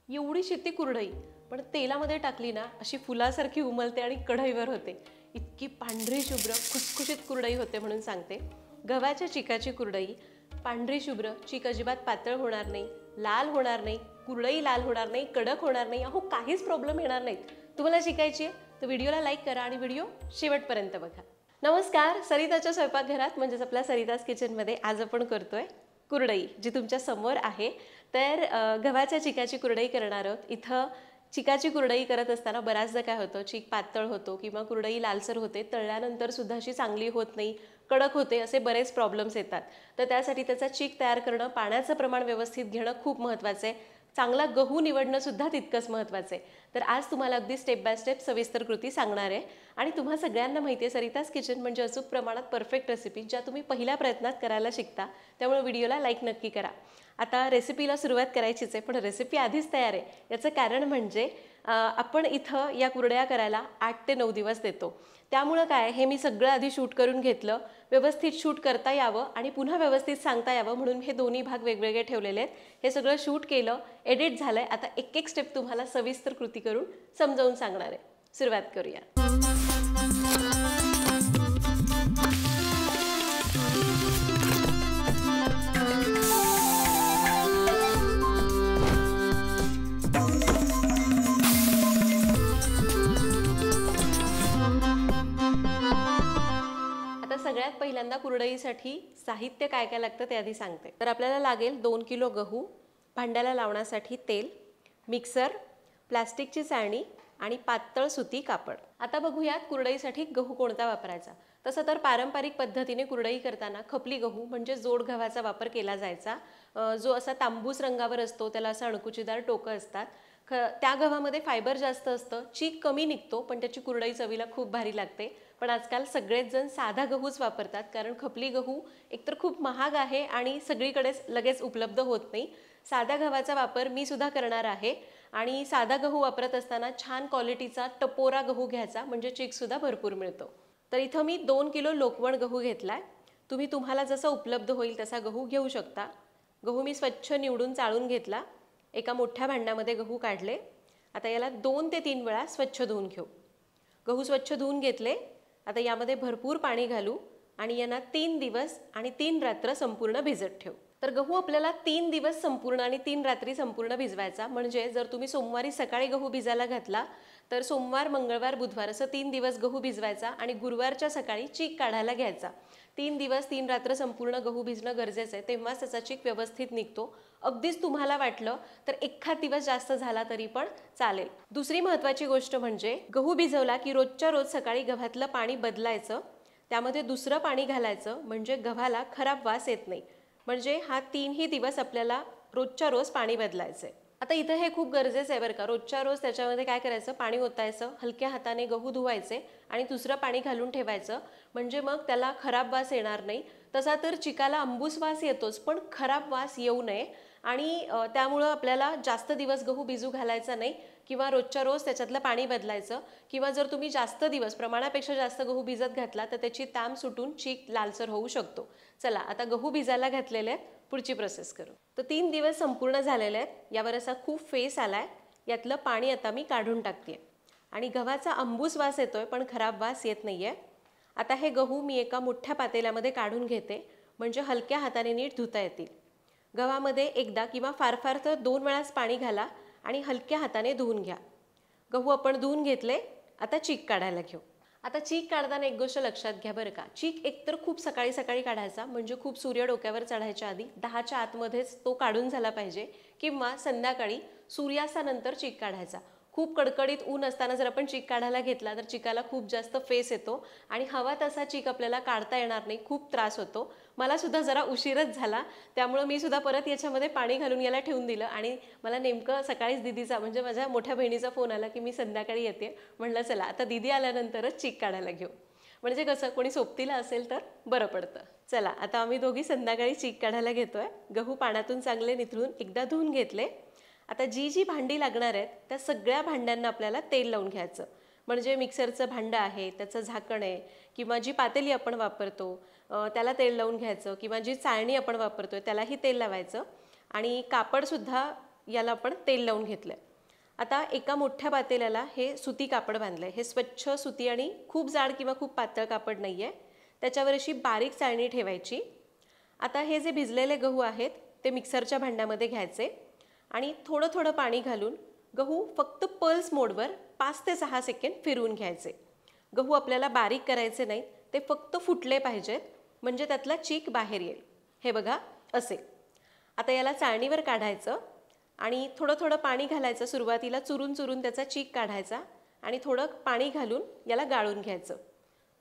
एवढीशी ती कुरडई पण तेलामध्ये टाकली ना अशी फुलासारखी उमलते आणि कढईवर होते. इतकी पांढरी शुभ्र खुसखुशीत कुरडई होते म्हणून सांगते. गव्हाच्या चिकाची कुरडई, पांढरी शुभ्र, चीक अजिबात पातळ होणार नाही, लाल होणार नाही, कुरडई लाल होणार नाही, कडक होणार नाही, अहो काहीच प्रॉब्लेम येणार नाहीत. तुम्हाला शिकायची आहे तर व्हिडिओला लाईक करा आणि व्हिडिओ शेवटपर्यंत बघा. नमस्कार, सरिताच्या स्वयंपाकघरात म्हणजेच आपल्या सरिताज किचनमध्ये आज आपण करतोय कुरडई, जी तुमच्या समोर आहे. तर गव्हाच्या चिकाची कुरडई करणार आहोत. इथं चिकाची कुरडई करत असताना बऱ्याचदा काय होतं, चीक पातळ होतो किंवा कुरडई लालसर होते, तळल्यानंतर सुद्धा अशी चांगली होत नाही, कडक होते, असे बरेच प्रॉब्लेम्स येतात. तर त्यासाठी त्याचा चीक तयार करणं, पाण्याचं प्रमाण व्यवस्थित घेणं खूप महत्त्वाचं आहे. चांगला गहू निवडणं सुद्धा तितकंच महत्त्वाचं आहे. तर आज तुम्हाला अगदी स्टेप बाय स्टेप सविस्तर कृती सांगणार आहे. आणि तुम्हा सगळ्यांना माहिती आहे सरिताज किचन म्हणजे अचूक प्रमाणात परफेक्ट रेसिपी ज्या तुम्ही पहिल्या प्रयत्नात करायला शिकता. त्यामुळे व्हिडिओला लाईक नक्की करा. आता रेसिपीला सुरुवात करायचीच आहे, पण रेसिपी आधीच तयार आहे. याचं कारण म्हणजे आपण इथं या कुरड्या करायला 8 ते 9 दिवस देतो. त्यामुळं काय, हे मी सगळं आधी शूट करून घेतलं, व्यवस्थित शूट करता यावं आणि पुन्हा व्यवस्थित सांगता यावं म्हणून हे दोन्ही भाग वेगवेगळे ठेवलेले आहेत. हे सगळं शूट केलं, एडिट झालंय. आता एक एक स्टेप तुम्हाला सविस्तर कृती करून समजावून सांगणार आहे. सुरुवात करूया. सगळ्यात पहिल्यांदा कुरडईसाठी साहित्य काय काय लागतं ते आधी सांगते. तर आपल्याला लागेल 2 किलो गहू, भांड्याला लावण्यासाठी तेल, मिक्सर, प्लास्टिकची चाळणी आणि पातळ सुती कापड. आता बघूयात कुरडईसाठी गहू कोणता वापरायचा. तसं तर पारंपरिक पद्धतीने कुरडई करताना खपली गहू म्हणजे जोड गव्हाचा वापर केला जायचा. जो असा तांबूस रंगावर असतो, त्याला असं अणकुचीदार टोकं असतात. त्या गव्हामध्ये फायबर जास्त असतं, चीक कमी निघतो, पण त्याची कुरडई चवीला खूप भारी लागते. पण आजकाल सगळेच जण साधा गहूच वापरतात, कारण खपली गहू एकतर खूप महाग आहे आणि सगळीकडेच लगेच उपलब्ध होत नाही. साध्या गव्हाचा वापर मी सुद्धा करणार आहे. आणि साधा गहू वापरत असताना छान क्वालिटीचा टपोरा गहू घ्यायचा, म्हणजे चीकसुद्धा भरपूर मिळतो. तर इथं मी 2 किलो लोकवण गहू घेतलाय. तुम्हाला जसा उपलब्ध होईल तसा गहू घेऊ शकता. गहू मी स्वच्छ निवडून चाळून घेतला. एका मोठ्या भांड्यामध्ये गहू काढले. आता याला 2 ते 3 वेळा स्वच्छ धुवून घेऊ. गहू स्वच्छ धुवून घेतले. आता यामध्ये भरपूर पाणी घालू आणि यांना 3 दिवस आणि 3 रात्र संपूर्ण भिजत ठेवू. तर गहू आपल्याला 3 दिवस संपूर्ण आणि 3 रात्री संपूर्ण भिजवायचा. म्हणजे जर तुम्ही सोमवारी सकाळी गहू भिजायला घातला तर सोमवार, मंगळवार, बुधवार असं 3 दिवस गहू भिजवायचा आणि गुरुवारच्या सकाळी चीक काढायला घ्यायचा. 3 दिवस 3 रात्र संपूर्ण गहू भिजणं गरजेचं आहे, तेव्हाच त्याचा चीक व्यवस्थित निघतो. अगदीच तुम्हाला वाटलं तर एखाद दिवस जास्त झाला तरी पण चालेल. दुसरी महत्त्वाची गोष्ट म्हणजे गहू भिजवला की रोजच्या रोज सकाळी गव्हातलं पाणी बदलायचं, त्यामध्ये दुसरं पाणी घालायचं, म्हणजे गव्हाला खराब वास येत नाही. म्हणजे हा 3ही दिवस आपल्याला रोजच्या रोज पाणी बदलायचं आहे. आता इथं हे खूप गरजेचं आहे बरं का. रोजच्या रोज त्याच्यामध्ये काय करायचं, पाणी ओतायचं, हलक्या हाताने गहू धुवायचे आणि दुसरं पाणी घालून ठेवायचं, म्हणजे मग त्याला खराब वास येणार नाही. तसा तर चिकाला अंबूस वास येतोच, पण खराब वास येऊ नये. आणि त्यामुळं आपल्याला जास्त दिवस गहू भिजू घालायचा नाही किंवा रोजच्या रोज त्याच्यातलं पाणी बदलायचं. किंवा जर तुम्ही जास्त दिवस, प्रमाणापेक्षा जास्त गहू भिजत घातला तर त्याची ताम सुटून चीक लालसर होऊ शकतो. चला आता गहू भिजायला घातलेले आहेत, पुढची प्रोसेस करू. तर 3 दिवस संपूर्ण झालेले आहेत. यावर असा खूप फेस आलाय. यातलं पाणी आता मी काढून टाकते आणि गव्हाचा अंबूस वास येतोय पण खराब वास येत नाहीये. आता हे गहू मी एका मोठ्या पातेल्यामध्ये काढून घेते, म्हणजे हलक्या हाताने नीट धुता येतील. गव्हामध्ये एकदा किंवा फार फार तर 2 वेळाच पाणी घाला आणि हलक्या हाताने धुवून घ्या. गहू आपण धुवून घेतले. आता चीक काढायला घेऊ. आता चीक काढताना एक गोष्ट लक्षात घ्या बरं का. चीक एकतर खूप सकाळी सकाळी काढायचा, म्हणजे खूप सूर्य डोक्यावर चढायच्या आधी 10च्या आतमध्येच तो काढून झाला पाहिजे, किंवा संध्याकाळी सूर्यास्तानंतर चीक काढायचा. खूप कडकडीत ऊन असताना जर आपण चीक काढायला घेतला तर चिकाला खूप जास्त फेस येतो आणि हवा तसा चीक आपल्याला काढता येणार नाही, खूप त्रास होतो. मला सुद्धा जरा उशीरच झाला, त्यामुळे मी सुद्धा परत याच्यामध्ये पाणी घालून याला ठेवून दिलं. आणि मला नेमकं सकाळीच दीदीचा, म्हणजे माझ्या मोठ्या बहिणीचा फोन आला की मी संध्याकाळी येते. म्हणलं चला आता दीदी आल्यानंतरच चीक काढायला घेऊ, म्हणजे कसं कोणी सोबतीला असेल तर बरं पडतं. चला आता आम्ही दोघी संध्याकाळी चीक काढायला घेतोय. गहू पाण्यातून चांगले निथळून एकदा धुवून घेतले. आता जी भांडी लागणार आहेत त्या सगळ्या भांड्यांना आपल्याला तेल लावून घ्यायचं. म्हणजे मिक्सरचं भांडं आहे, त्याचं झाकण आहे, किंवा जी पातेली आपण वापरतो त्याला तेल लावून घ्यायचं, किंवा जी चाळणी आपण वापरतोय त्यालाही तेल लावायचं. आणि कापडसुद्धा याला आपण तेल लावून घेतलं आहे. आता एका मोठ्या पातेल्याला हे सुती कापड बांधलं आहे. हे स्वच्छ सुती आणि खूप जाड किंवा खूप पातळ कापड नाही आहे. त्याच्यावर अशी बारीक चाळणी ठेवायची. आता हे जे भिजलेले गहू आहेत ते मिक्सरच्या भांड्यामध्ये घ्यायचे आणि थोडं थोडं पाणी घालून गहू फक्त पल्स मोडवर 5 ते 6 सेकंद फिरवून घ्यायचे. गहू आपल्याला बारीक करायचे नाहीत, ते फक्त फुटले पाहिजेत, म्हणजे त्यातला चीक बाहेर येईल. हे बघा असे. आता याला चाळणीवर काढायचं आणि थोडं थोडं पाणी घालायचं. सुरुवातीला चुरून चुरून त्याचा चीक काढायचा आणि थोडं पाणी घालून याला गाळून घ्यायचं.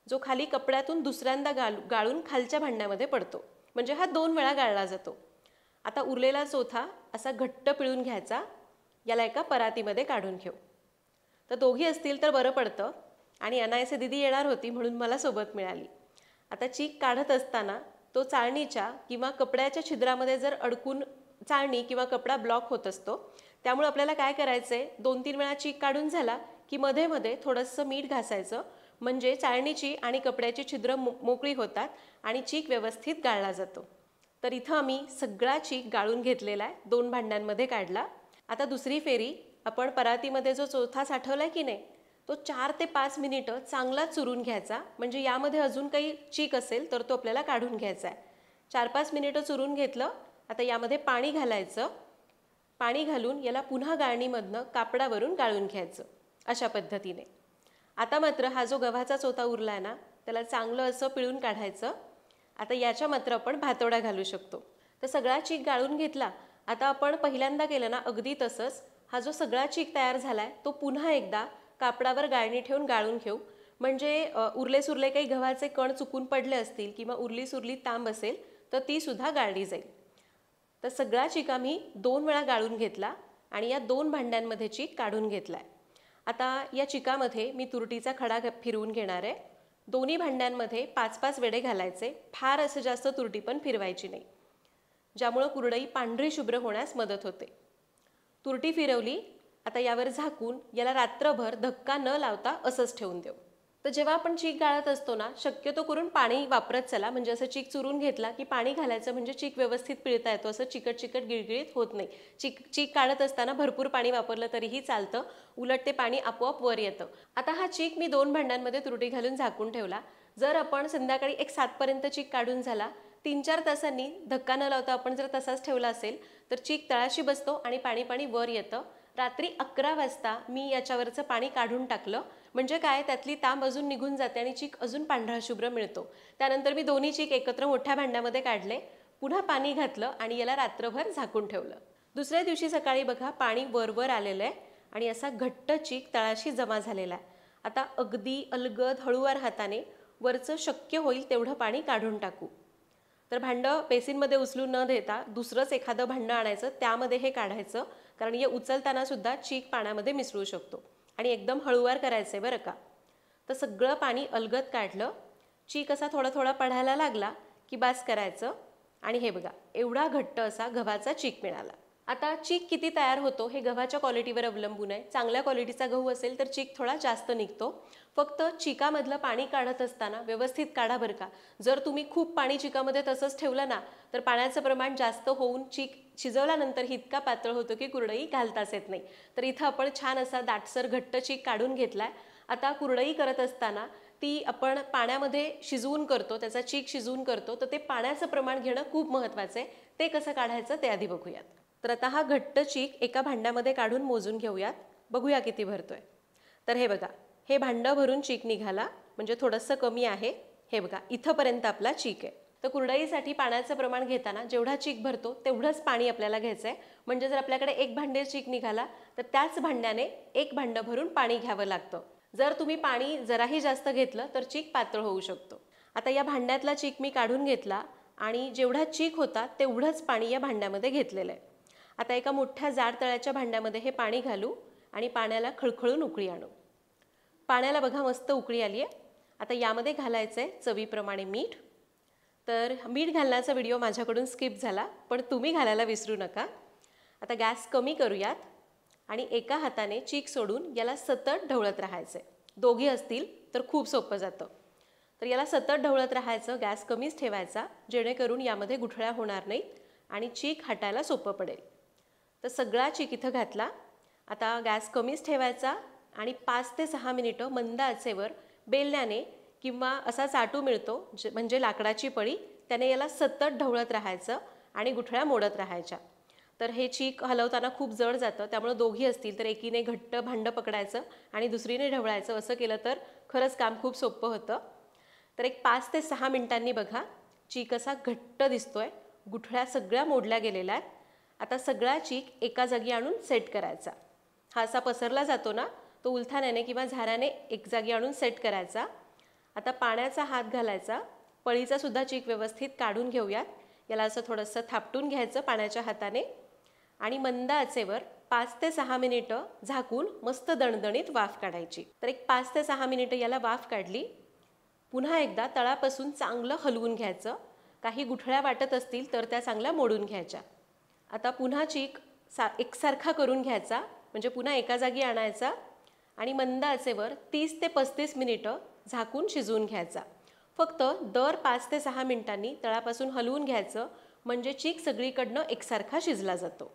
जो खाली कपड्यातून दुसऱ्यांदा गाळून खालच्या भांड्यामध्ये पडतो, म्हणजे हा 2 वेळा गाळला जातो. आता उरलेला चौथा असा घट्ट पिळून घ्यायचा. याला एका परातीमध्ये काढून घेऊ. तर दोघी असतील तर बरं पडतं आणि अनायसे दिदी येणार होती म्हणून मला सोबत मिळाली. आता चीक काढत असताना तो चाळणीच्या किंवा कपड्याच्या छिद्रामध्ये जर अडकून चाळणी किंवा कपडा ब्लॉक होत असतो. त्यामुळे आपल्याला काय करायचंय, 2-3 वेळा चीक काढून झाला की मध्ये मध्ये थोडंसं मीठ घासायचं, म्हणजे चाळणीची आणि कपड्याची छिद्र मोकळी होतात आणि चीक व्यवस्थित गाळला जातो. तर इथं आम्ही सगळा चीक गाळून घेतलेला आहे, 2 भांड्यांमध्ये काढला. आता दुसरी फेरी आपण परातीमध्ये जो चौथा साठवलाय की नाही, तो 4 ते 5 मिनिटं चांगला चुरून घ्यायचा, म्हणजे यामध्ये अजून काही चीक असेल तर तो आपल्याला काढून घ्यायचा आहे. 4-5 मिनिटं चुरून घेतलं. आता यामध्ये पाणी घालायचं. पाणी घालून याला पुन्हा गाळणीमधनं कापडावरून गाळून घ्यायचं अशा पद्धतीने. आता मात्र हा जो गव्हाचा चोथा उरला आहे ना, त्याला चांगलं असं पिळून काढायचं. आता याच्या मात्र आपण भातोड्या घालू शकतो. तर सगळा चीक गाळून घेतला. आता आपण पहिल्यांदा केलं ना अगदी तसंच हा जो सगळा चीक तयार झालाय तो पुन्हा एकदा कापडावर गाळणी ठेवून गाळून घेऊ, म्हणजे उरले सुरले काही गव्हाचे कण चुकून पडले असतील किंवा उरली सुरली तांब असेल तर ती सुद्धा गाळली जाईल. तर सगळा चीक आम्ही 2 वेळा गाळून घेतला आणि या 2 भांड्यांमध्ये चीक काढून घेतलाय. आता या चिकामध्ये मी तुरटीचा खडा फिरवून घेणार आहे. दोन्ही भांड्यांमध्ये 5-5 वेढे घालायचे. फार असं जास्त तुरटी पण फिरवायची नाही, ज्यामुळे कुरडई पांढरी शुभ्र होण्यास मदत होते. तुरटी फिरवली. आता यावर झाकून याला रात्रभर धक्का न लावता असंच ठेवून देऊ. तर जेव्हा आपण चीक गाळत असतो ना, शक्यतो करून पाणी वापरत चला, म्हणजे असं चीक चुरून घेतला की पाणी घालायचं, म्हणजे चीक व्यवस्थित पिळता येतो, असं चिकट चिकट गिळगिळीत होत नाही. चीक काढत असताना भरपूर पाणी वापरलं तरीही चालतं, उलट ते पाणी आपोआप वर येतं. आता हा चीक मी 2 भांड्यांमध्ये तुरटी घालून झाकून ठेवला. जर आपण संध्याकाळी 7 पर्यंत चीक काढून झाला, 3-4 तासांनी धक्का न लावता आपण जर तसाच ठेवला असेल तर चीक तळाशी बसतो आणि पाणी पाणी वर येतं. रात्री 11 वाजता मी याच्यावरचं पाणी काढून टाकलं, म्हणजे काय, त्यातली तांब अजून निघून जाते आणि चीक अजून पांढरा शुभ्र मिळतो. त्यानंतर मी दोन्ही चीक एकत्र मोठ्या भांड्यामध्ये काढले, पुन्हा पाणी घातलं आणि याला रात्रभर झाकून ठेवलं. दुसऱ्या दिवशी सकाळी बघा पाणी वर आलेलं आहे आणि असा घट्ट चीक तळाशी जमा झालेला आहे. आता अगदी अलगद हळूवार हाताने वरचं शक्य होईल तेवढं पाणी काढून टाकू. तर भांडं बेसिनमध्ये उचलून न देता दुसरंच एखादं भांडं आणायचं, त्यामध्ये हे काढायचं, कारण हे उचलताना सुद्धा चीक पाण्यामध्ये मिसळू शकतो. आणि एकदम हळूवार करायचं आहे बरं का. तर सगळं पाणी अलगद काढलं. चीक असा थोडा थोडा पडायला लागला की बास करायचं. आणि हे बघा एवढा घट्ट असा गव्हाचा चीक मिळाला. आता चीक किती तयार होतो हे गव्हाच्या क्वालिटीवर अवलंबून आहे. चांगल्या क्वालिटीचा गहू असेल तर चीक थोडा जास्त निघतो. फक्त चिकामधलं पाणी काढत असताना व्यवस्थित काढा बरं का. जर तुम्ही खूप पाणी चिकामध्ये तसंच ठेवलं ना तर पाण्याचं प्रमाण जास्त होऊन चीक शिजवल्यानंतर इतका पातळ होतो की कुरडई घालताच येत नाही. तर इथं आपण छान असा दाटसर घट्ट चीक काढून घेतलाय. आता कुरडई करत असताना ती आपण पाण्यामध्ये शिजवून करतो, त्याचा चीक शिजवून करतो, तर ते पाण्याचं प्रमाण घेणं खूप महत्त्वाचं आहे. ते कसं काढायचं ते आधी बघूयात. तर आता हा घट्ट चीक एका भांड्यामध्ये काढून मोजून घेऊयात. बघूया किती भरतोय. तर हे बघा, हे भांडं भरून चीक निघाला, म्हणजे थोडंसं कमी आहे. हे बघा इथंपर्यंत आपला चीक आहे. तर कुरडईसाठी पाण्याचं प्रमाण घेताना जेवढा चीक भरतो तेवढंच पाणी आपल्याला घ्यायचं आहे. म्हणजे जर आपल्याकडे 1 भांडे चीक निघाला तर त्याच भांड्याने 1 भांडं भरून पाणी घ्यावं लागतं. जर तुम्ही पाणी जराही जास्त घेतलं तर चीक पातळ होऊ शकतो. आता या भांड्यातला चीक मी काढून घेतला आणि जेवढा चीक होता तेवढंच पाणी या भांड्यामध्ये घेतलेलं आहे. आता एका मोठ्या जाड तळ्याच्या भांड्यामध्ये हे पाणी घालू आणि पाण्याला खळखळून उकळी आणू. पाण्याला बघा मस्त उकळी आली आहे. आता यामध्ये घालायचं आहे चवीप्रमाणे मीठ. तर मीठ घालण्याचा व्हिडिओ माझ्याकडून स्किप झाला, पण तुम्ही घालायला विसरू नका. आता गॅस कमी करूयात आणि एका हाताने चीक सोडून याला सतत ढवळत राहायचं आहे. दोघी असतील तर खूप सोपं जातं. तर याला सतत ढवळत राहायचं, गॅस कमीच ठेवायचा, जेणेकरून यामध्ये गुठळ्या होणार नाहीत आणि चीक हटायला सोपं पडेल. तर सगळा चीक इथं घातला. आता गॅस कमीच ठेवायचा आणि 5 ते 6 मिनिटं मंद आचेवर बेलण्याने किंवा असा चाटू मिळतो म्हणजे लाकडाची पळी, त्याने याला सतत ढवळत राहायचं आणि गुठळ्या मोडत राहायच्या. तर हे चीक हलवताना खूप जड जातं, त्यामुळे दोघी असतील तर एकीने घट्ट भांडं पकडायचं आणि दुसरीने ढवळायचं. असं केलं तर खरंच काम खूप सोपं होतं. तर एक 5 ते 6 मिनिटांनी बघा चीक असा घट्ट दिसतोय, गुठळ्या सगळ्या मोडल्या गेलेल्या आहेत. आता सगळा चीक एका जागी आणून सेट करायचा. हा असा पसरला जातो ना, तो उलथाण्याने किंवा झाऱ्याने एक जागी आणून सेट करायचा. आता पाण्याचा हात घालायचा, पळीचा सुद्धा चीक व्यवस्थित काढून घेऊयात. याला असं थोडंसं थापटून घ्यायचं पाण्याच्या हाताने आणि मंद आचेवर 5 ते 6 मिनिटं झाकून मस्त दणदणीत वाफ काढायची. तर एक 5 ते 6 मिनिटं याला वाफ काढली. पुन्हा एकदा तळापासून चांगलं हलवून घ्यायचं. काही गुठळ्या वाटत असतील तर त्या चांगल्या मोडून घ्यायच्या. आता पुन्हा चीक एकसारखा करून घ्यायचा, म्हणजे पुन्हा एका जागी आणायचा आणि मंद आचेवर 30 ते 35 मिनिटं झाकून शिजवून घ्यायचा. फक्त दर 5 ते 6 मिनिटांनी तळापासून हलवून घ्यायचं, म्हणजे चीक सगळीकडनं एकसारखा शिजला जातो.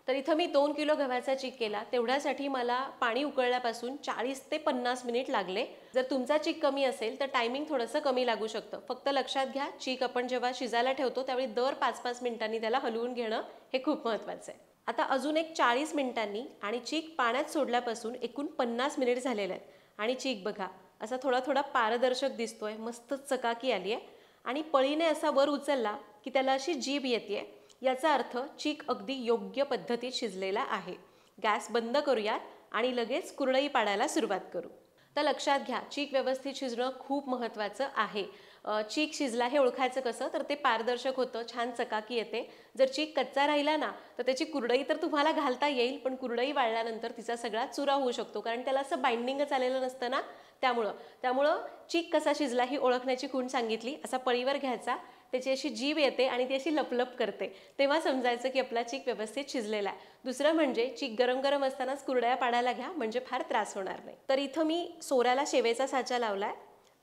तर इथं मी 2 किलो गव्हाचा चीक केला, तेवढ्यासाठी मला पाणी उकळल्यापासून 40 ते 50 मिनिट लागले. जर तुमचा चीक कमी असेल तर टायमिंग थोडंसं कमी लागू शकतं. फक्त लक्षात घ्या, चीक आपण जेव्हा शिजायला ठेवतो त्यावेळी दर 5-5 मिनिटांनी त्याला हलवून घेणं हे खूप महत्त्वाचं आहे. आता अजून एक 40 मिनिटांनी आणि चीक पाण्यात सोडल्यापासून एकूण 50 मिनिट झालेले आहेत आणि चीक बघा असा थोडा थोडा पारदर्शक दिसतोय, मस्त चकाकी आली आहे आणि पळीने असा वर उचलला की त्याला अशी जीभ येते. याचा अर्थ चीक अगदी योग्य पद्धतीत शिजलेला आहे. गॅस बंद करूयात आणि लगेच कुरडई पाडायला सुरुवात करू. तर लक्षात घ्या, चीक व्यवस्थित शिजणं खूप महत्त्वाचं आहे. चीक शिजला हे ओळखायचं कसं, तर ते पारदर्शक होतं, छान चकाकी येते. जर चीक कच्चा राहिला ना तर त्याची कुरडई तर तुम्हाला घालता येईल, पण कुरडई वाळल्यानंतर तिचा सगळा चुरा होऊ शकतो, कारण त्याला असं बाइंडिंगच आलेलं नसतं ना. त्यामुळं चीक कसा शिजला ही ओळखण्याची खूण सांगितली. असा पळीवर घ्यायचा, त्याची अशी जीभ येते आणि ती अशी लपलप करते, तेव्हा समजायचं की आपला चीक व्यवस्थित शिजलेला आहे. दुसरं म्हणजे चीक गरम गरम असतानाच कुरडया पाडायला घ्या, म्हणजे फार त्रास होणार नाही. तर इथं मी सोऱ्याला शेवेचा साचा लावलाय.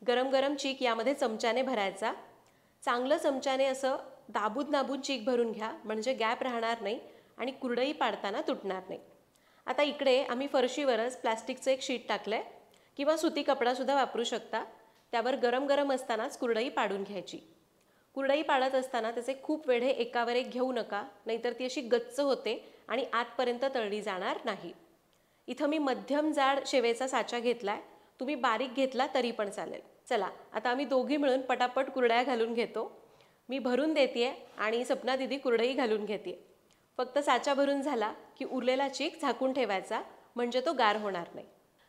गरम गरम चीक यामध्ये चमच्याने भरायचा. चांगलं चमच्याने असं दाबून चीक भरून घ्या, म्हणजे गॅप राहणार नाही आणि कुरडई पाडताना तुटणार नाही. आता इकडे आम्ही फरशीवरच प्लास्टिकचं एक शीट टाकलंय किंवा सुती कपडासुद्धा वापरू शकता. त्यावर गरम गरम असतानाच कुरडई पाडून घ्यायची. कुरडई पाडत असताना त्याचे खूप वेढे एकावर एक घेऊ नका, नाहीतर ती अशी गच्च होते आणि आतपर्यंत तळली जाणार नाही. इथं मी मध्यम जाड शेवेचा साचा घेतलाय, तुम्ही बारीक घेतला तरी पण चालेल. चला आता आम्ही दोघी मिळून पटापट कुरडया घालून घेतो. मी भरून देते आणि सपना दिदी कुरडई घालून घेते. फक्त साचा भरून झाला की उरलेला चीक झाकून ठेवायचा, म्हणजे तो गार होणार नाही.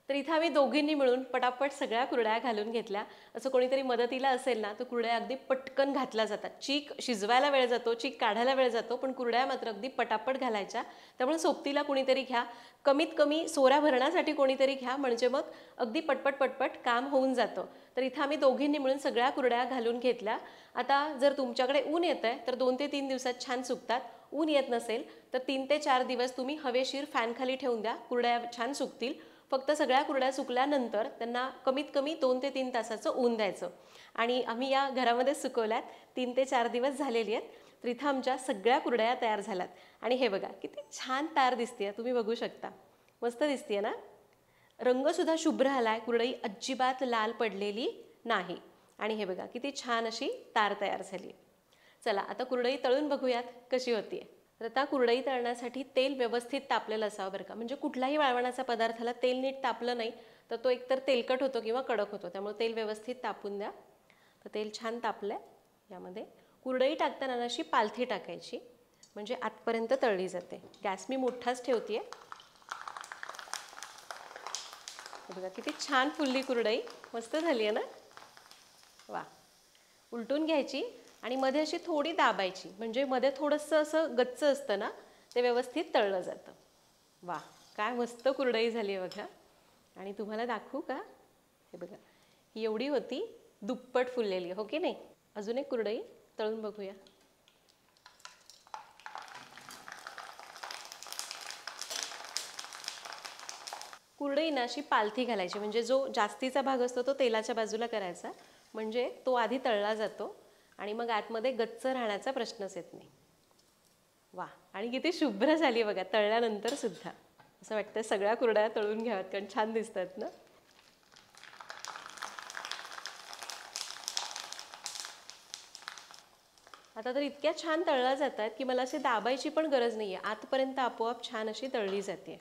तर इथं आम्ही दोघींनी मिळून पटापट सगळ्या कुरड्या घालून घेतल्या. असं कोणीतरी मदतीला असेल ना तर कुरड्या अगदी पटकन घातल्या जातात. चीक शिजवायला वेळ जातो, चीक काढायला वेळ जातो, पण कुरड्या मात्र अगदी पटापट घालायच्या. त्यामुळे सोबतीला कोणीतरी घ्या, कमीत कमी सोऱ्या भरण्यासाठी कोणीतरी घ्या, म्हणजे मग अगदी पटपट काम होऊन जातं. तर इथं आम्ही दोघींनी मिळून सगळ्या कुरड्या घालून घेतल्या. आता जर तुमच्याकडे ऊन येतं आहे तर 2 ते 3 दिवसात छान सुकतात. ऊन येत नसेल तर 3 ते 4 दिवस तुम्ही हवेशीर फॅनखाली ठेवून द्या, कुरड्या छान सुकतील. फक्त सगळ्या कुरड्या सुकल्यानंतर त्यांना कमीत कमी 2 ते 3 तासाचं ऊन द्यायचं. आणि आम्ही या घरामध्ये सुकवल्यात, 3 ते 4 दिवस झालेली आहेत. तर इथं आमच्या सगळ्या कुरड्या तयार झाल्यात आणि हे बघा किती छान तार दिसते, तुम्ही बघू शकता, मस्त दिसते ना. रंगसुद्धा शुभ्र आलाय, कुरडई अजिबात लाल पडलेली नाही. आणि हे बघा किती छान अशी तार तयार झाली. चला आता कुरडई तळून बघूयात कशी होतीये. तर आता कुरडई तळण्यासाठी तेल व्यवस्थित तापलेलं असावं बरं का, म्हणजे कुठलाही वाळवणाचा पदार्थाला तेल नीट तापलं नाही तर तो एकतर तेलकट होतो किंवा कडक होतो. त्यामुळे तेल व्यवस्थित तापून द्या. तर तेल छान तापलंय. यामध्ये कुरडई टाकताना अशी पालथी टाकायची, म्हणजे आतपर्यंत तळली जाते. गॅस मी मोठाच ठेवतेय. बघा किती छान फुलली कुरडई, मस्त झाली आहे ना. वा. उलटून घ्यायची आणि मध्ये अशी थोडी दाबायची, म्हणजे मध्ये थोडंसं असं गच्च असतं ना, ते व्यवस्थित तळलं जातं. वा, काय मस्त कुरडई झाली आहे बघा. आणि तुम्हाला दाखवू का, हे बघा ही एवढी होती, दुप्पट फुललेली, हो की नाही. अजून एक कुरडई तळून बघूया. कुरडई ना अशी पालथी घालायची, म्हणजे जो जास्तीचा भाग असतो तो तेलाच्या बाजूला करायचा, म्हणजे तो आधी तळला जातो आणि मग आतमध्ये गच्च राहण्याचा प्रश्नच येत नाही. वा, आणि किती शुभ्र झाली बघा तळल्यानंतर सुद्धा. असं वाटतं सगळ्या कुरडया तळून घ्याव्यात, कारण छान दिसतात ना. आता तर इतक्या छान तळल्या जात आहेत की मला असे दाबायची पण गरज नाही आहे, आतपर्यंत आपोआप छान अशी तळली जाते.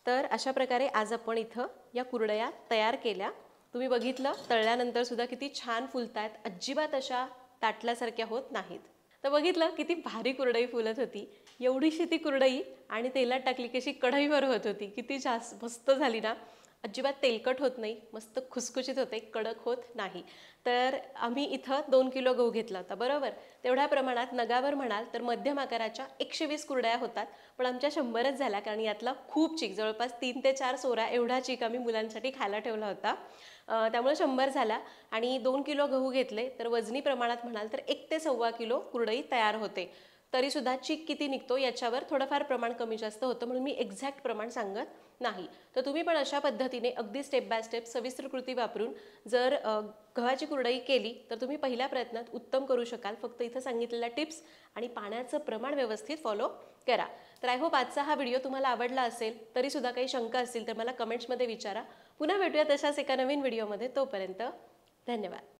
तर अशा प्रकारे आज आपण इथं या कुरडया तयार केल्या. तुम्ही बघितलं तळल्यानंतर सुद्धा किती छान फुलतायत, अजिबात अशा ताटल्यासारख्या होत नाहीत. तर बघितलं किती भारी कुरडई फुलत होती. एवढीशी ती कुरडई आणि तेलात टाकली कशी कढईवर होत होती. किती जास्त मस्त झाली ना, अजिबात तेलकट होत नाही, मस्त खुसखुशीत होते, कडक होत नाही. तर आम्ही इथं 2 किलो गहू घेतला होता बरोबर. तेवढ्या प्रमाणात नगावर म्हणाल तर मध्यम आकाराच्या 120 कुरडया होतात, पण आमच्या 100च झाल्या, कारण यातला खूप चीक जवळपास 3 ते 4 सोरा एवढा चीक आम्ही मुलांसाठी खायला ठेवला होता. त्यामुळे 100 झाला. आणि 2 किलो गहू घेतले तर वजनी प्रमाणात म्हणाल तर 1 ते 1.25 किलो कुरडई तयार होते. तरीसुद्धा चीक किती निघतो याच्यावर थोडंफार प्रमाण कमी जास्त होतं, म्हणून मी एक्झॅक्ट प्रमाण सांगत नाही. तर तुम्ही पण अशा पद्धतीने अगदी स्टेप बाय स्टेप सविस्तर कृती वापरून जर गव्हाची कुरडई केली तर तुम्ही पहिल्या प्रयत्नात उत्तम करू शकाल. फक्त इथं सांगितलेल्या टिप्स आणि पाण्याचं प्रमाण व्यवस्थित फॉलो करा. तर आय होप आजचा हा व्हिडिओ तुम्हाला आवडला असेल. तरीसुद्धा काही शंका असतील तर मला कमेंट्समध्ये विचारा. पुन्हा भेटूया तशाच एका नवीन व्हिडिओमध्ये. तोपर्यंत धन्यवाद.